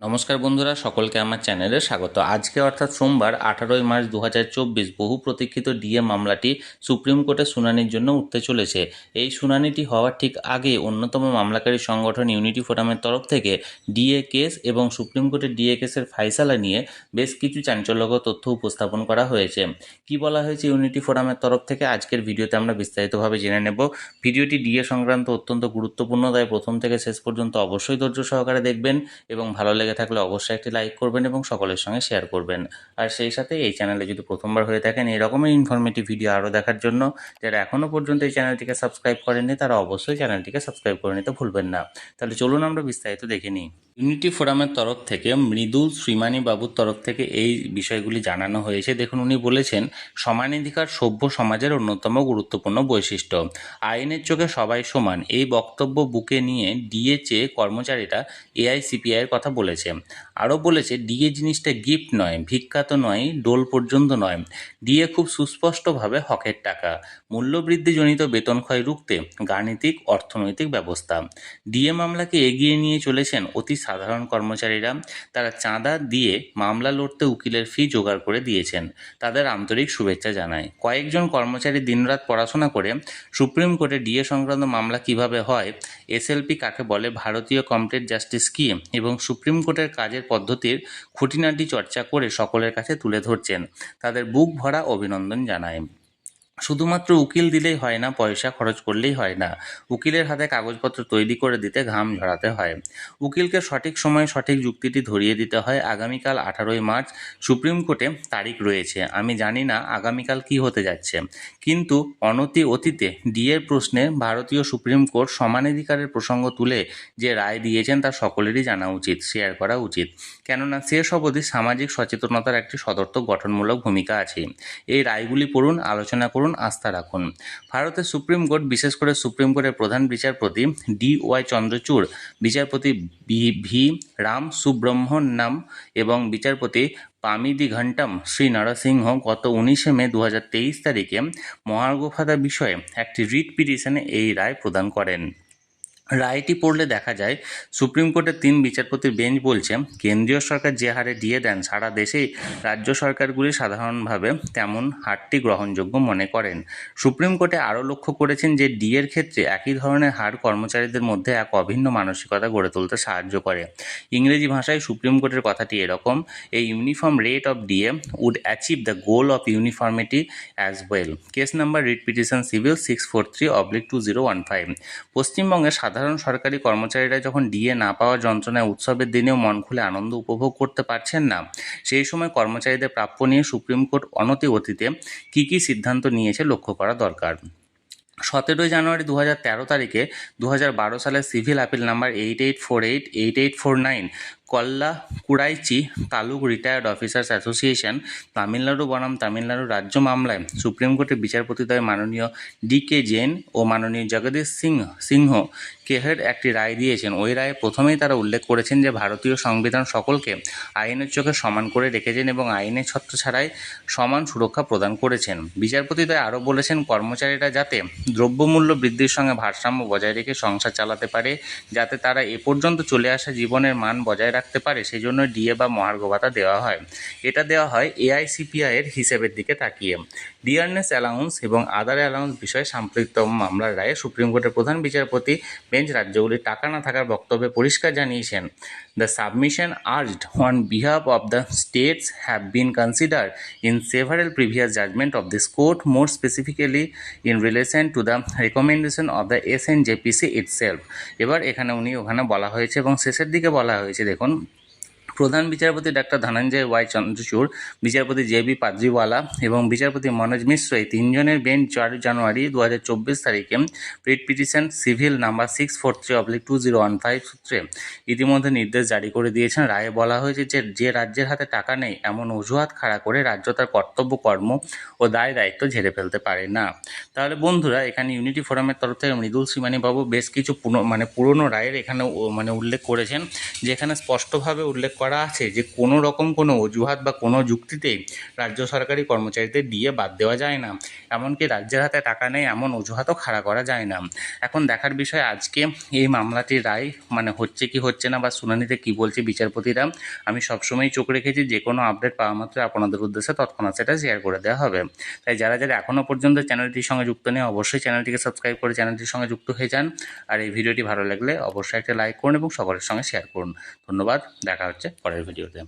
নমস্কার বন্ধুরা, সকলকে আমার চ্যানেলে স্বাগত। আজকে অর্থাৎ সোমবার 18 মার্চ 2024 বহু প্রতীক্ষিত ডিএ মামলাটি সুপ্রিম কোর্টে শুনানির জন্য উঠতে চলেছে। এই শুনানিটি হওয়ার ঠিক আগে অন্যতম মামলাকারী সংগঠন ইউনিটি ফোরামের তরফ থেকে ডিএ কেস এবং সুপ্রিম কোর্টের ডিএ কেসের ফাইসালা নিয়ে বেশ কিছু চাঞ্চল্যকর তথ্য উপস্থাপন করা হয়েছে। কি বলা হয়েছে ইউনিটি ফোরামের তরফ থেকে আজকের ভিডিওতে আমরা বিস্তারিতভাবে জেনে নেব। ভিডিওটি ডিএ সংক্রান্ত অত্যন্ত গুরুত্বপূর্ণ, তাই প্রথম থেকে শেষ পর্যন্ত অবশ্যই ধৈর্য সহকারে দেখবেন এবং ভালো লেগে থাকলে অবশ্যই একটি লাইক করবেন এবং সকলের সঙ্গে শেয়ার করবেন। আর সেই সাথে এই চ্যানেলে যদি প্রথমবার হয়ে থাকেন এই রকমের ইনফরমেটিভ ভিডিও আরও দেখার জন্য যারা এখনও পর্যন্ত এই চ্যানেলটিকে সাবস্ক্রাইব করেননি তারা অবশ্যই চ্যানেলটিকে সাবস্ক্রাইব করে নিতে ভুলবেন না। তাহলে চলুন আমরা বিস্তারিত দেখে নিই। ইউনিটি ফোরামের তরফ থেকে মৃদুল শ্রীমানী বাবুর তরফ থেকে এই বিষয়গুলি জানানো হয়েছে। দেখুন, উনি বলেছেন, সমানাধিকার সভ্য সমাজের অন্যতম গুরুত্বপূর্ণ বৈশিষ্ট্য। আইনের চোখে সবাই সমান, এই বক্তব্য বুকে নিয়ে ডিএ চেয়ে কর্মচারীরা এআইসিপিআইয়ের কথা বলেছে। আরও বলেছে, ডিএ জিনিসটা গিফট নয়, ভিক্ষা তো নয়, ডোল পর্যন্ত নয়। ডিএ খুব সুস্পষ্টভাবে হকের টাকা। মূল্যবৃদ্ধিজনিত বেতন ক্ষয় রুখতে গাণিতিক অর্থনৈতিক ব্যবস্থা। ডিএ মামলাকে এগিয়ে নিয়ে চলেছেন অতি সাধারণ কর্মচারীরা। তারা চাঁদা দিয়ে মামলা লড়তে উকিলের ফি জোগাড় করে দিয়েছেন। তাদের আন্তরিক শুভেচ্ছা জানায়। কয়েকজন কর্মচারী দিনরাত পড়াশোনা করে সুপ্রিম কোর্টে ডিএ সংক্রান্ত মামলা কিভাবে হয়, এসএলপি কাকে বলে, ভারতীয় কমপ্লিট জাস্টিস কি এবং সুপ্রিম কোর্টের কাজের পদ্ধতির খুঁটিনাটি চর্চা করে সকলের কাছে তুলে ধরছেন। তাদের বুক ভরা অভিনন্দন জানায়। শুধুমাত্র উকিল দিলেই হয় না, পয়সা খরচ করলেই হয় না, উকিলের হাতে কাগজপত্র তৈরি করে দিতে ঘাম ঝরাতে হয়। উকিলকে সঠিক সময়ে সঠিক যুক্তিটি ধরিয়ে দিতে হয়। আগামীকাল 18 মার্চ সুপ্রিম কোর্টে তারিখ রয়েছে। আমি জানি না আগামীকাল কি হতে যাচ্ছে, কিন্তু অতীতে ডিএর প্রশ্নে ভারতীয় সুপ্রিম কোর্ট সমানাধিকারের প্রসঙ্গ তুলে যে রায় দিয়েছেন তা সকলেরই জানা উচিত, শেয়ার করা উচিত। কেননা শেষ অবধি সামাজিক সচেতনতার একটি সদর্থক গঠনমূলক ভূমিকা আছে। এই রায়গুলি পড়ুন, আলোচনা করুন, আস্থা রাখুন। ভারতের সুপ্রিম কোর্ট, বিশেষ করে সুপ্রিম কোর্টের প্রধান বিচারপতি DY চন্দ্রচূড়, বিচারপতি ভি রাম সুব্রহ্মণ্যম এবং বিচারপতি পামিদি ঘণ্টম শ্রী নরসিংহ গত 19 মে 2023 তারিখে মহার্ঘভাতা বিষয়ে একটি রিট পিটিশনে এই রায় প্রদান করেন। রায়টি পড়লে দেখা যায়, সুপ্রিম কোর্টের 3 বিচারপতির বেঞ্চ বলছে, কেন্দ্রীয় সরকার যে হারে ডিএ দেন সারা দেশেই রাজ্য সরকারগুলি সাধারণভাবে তেমন হারটি গ্রহণযোগ্য মনে করেন। সুপ্রিম কোর্টে আরও লক্ষ্য করেছেন যে ডিএর ক্ষেত্রে একই ধরনের হার কর্মচারীদের মধ্যে এক অভিন্ন মানসিকতা গড়ে তুলতে সাহায্য করে। ইংরেজি ভাষায় সুপ্রিম কোর্টের কথাটি এরকম, a uniform rate of DA would achieve the goal of uniformity as well. Case number writ petition civil 643/2015। পশ্চিমবঙ্গের সাধারণ সরকারি কর্মচারীরা যখন ডিএ না পাওয়ার যন্ত্রণায় উৎসবের দিনেও মন খুলে আনন্দ উপভোগ করতে পারছেন না, সেই সময় কর্মচারীদের প্রাপ্য নিয়ে সুপ্রিম কোর্ট অতীতে কী সিদ্ধান্ত নিয়েছে লক্ষ্য করা দরকার। 17 জানুয়ারি 2013 তারিখে 2012 সালের civil appeal number 8848/8849 Kallakurichi taluk retired officers association Tamil Nadu বনাম তামিলনাড়ু রাজ্য মামলায় সুপ্রিম কোর্টের বিচারপতিদ্বয় মাননীয় DK জৈন ও মাননীয় জগদীশ সিংহ কেহের একটি রায় দিয়েছেন। ওই রায়ে প্রথমেই তারা উল্লেখ করেছেন যে ভারতীয় সংবিধান সকলকে আইনের চোখে সমান করে রেখেছেন এবং আইনের ছত্রছাড়াই সমান সুরক্ষা প্রদান করেছেন। বিচারপতিদ্বয় আরও বলেছেন, কর্মচারীরা যাতে দ্রব্যমূল্য বৃদ্ধির সঙ্গে ভারসাম্য বজায় রেখে সংসার চালাতে পারে, যাতে তারা এ পর্যন্ত চলে আসা জীবনের মান বজায় রাখতে পারে, সেই জন্য ডিএ বা মহার্ঘ ভাতা দেওয়া হয়। এটা দেওয়া হয় এআইসিপিআইয়ের হিসেবের দিকে তাকিয়ে। ডিয়ারনেস অ্যালাউন্স এবং আদার অ্যালাউন্স বিষয়ে সাম্প্রতিকতম মামলার রায়ে সুপ্রিম কোর্টের প্রধান বিচারপতি বেঞ্চ রাজ্যগুলির টাকা না থাকার বক্তব্যে পরিষ্কার জানিয়েছেন, the submission urged on behalf of the states have been considered in several previous judgment of this court, more specifically in relation to the recommendation of the SNJPC itself. এবার ওখানে বলা হয়েছে এবং শেষের দিকে বলা হয়েছে, দেখুন, প্রধান বিচারপতি ডাক্তার ধনঞ্জয় Y চন্দ্রচূড়, বিচারপতি JB পাদ্রিওয়ালা এবং বিচারপতি মনোজ মিশ্র এই 3 জনের বেঞ্চ 4 জানুয়ারি 2024 তারিখে রিট পিটিশন সিভিল নাম্বার 643/2015 সূত্রে ইতিমধ্যে নির্দেশ জারি করে দিয়েছেন। রায়ে বলা হয়েছে যে রাজ্যের হাতে টাকা নেই এমন অজুহাত খাড়া করে রাজ্য তার কর্তব্য, কর্ম ও দায়িত্ব ঝেড়ে ফেলতে পারে না। তাহলে বন্ধুরা, এখানে ইউনিটি ফোরামের তরফ থেকে মৃদুল শ্রীমানী বাবু বেশ কিছু পুরনো রায়ের এখানে উল্লেখ করেছেন, যেখানে স্পষ্টভাবে উল্লেখ করা আছে যে কোনো রকম কোনো অজুহাত বা কোনো যুক্তিতেই রাজ্য সরকারি কর্মচারীদের ডিএ বাদ দেওয়া যায় না। এমনকি রাজ্যের হাতে টাকা নেই এমন অজুহাতও খাড়া করা যায় না। এখন দেখার বিষয় আজকে এই মামলাটির রায় হচ্ছে কি হচ্ছে না বা শুনানিতে কি বলছে বিচারপতিরা। আমি সবসময় চোখ রেখেছি, যে কোনো আপডেট পাওয়া মাত্র আপনাদের উদ্দেশ্যে তৎক্ষণাৎ সেটা শেয়ার করে দেওয়া হবে। তাই যারা এখনও পর্যন্ত চ্যানেলটির সঙ্গে যুক্ত নেই অবশ্যই চ্যানেলটিকে সাবস্ক্রাইব করে চ্যানেলটির সঙ্গে যুক্ত হয়ে যান। আর এই ভিডিওটি ভালো লাগলে অবশ্যই একটা লাইক করুন এবং সকলের সঙ্গে শেয়ার করুন। ধন্যবাদ, দেখা হচ্ছে পরের ভিডিওতে।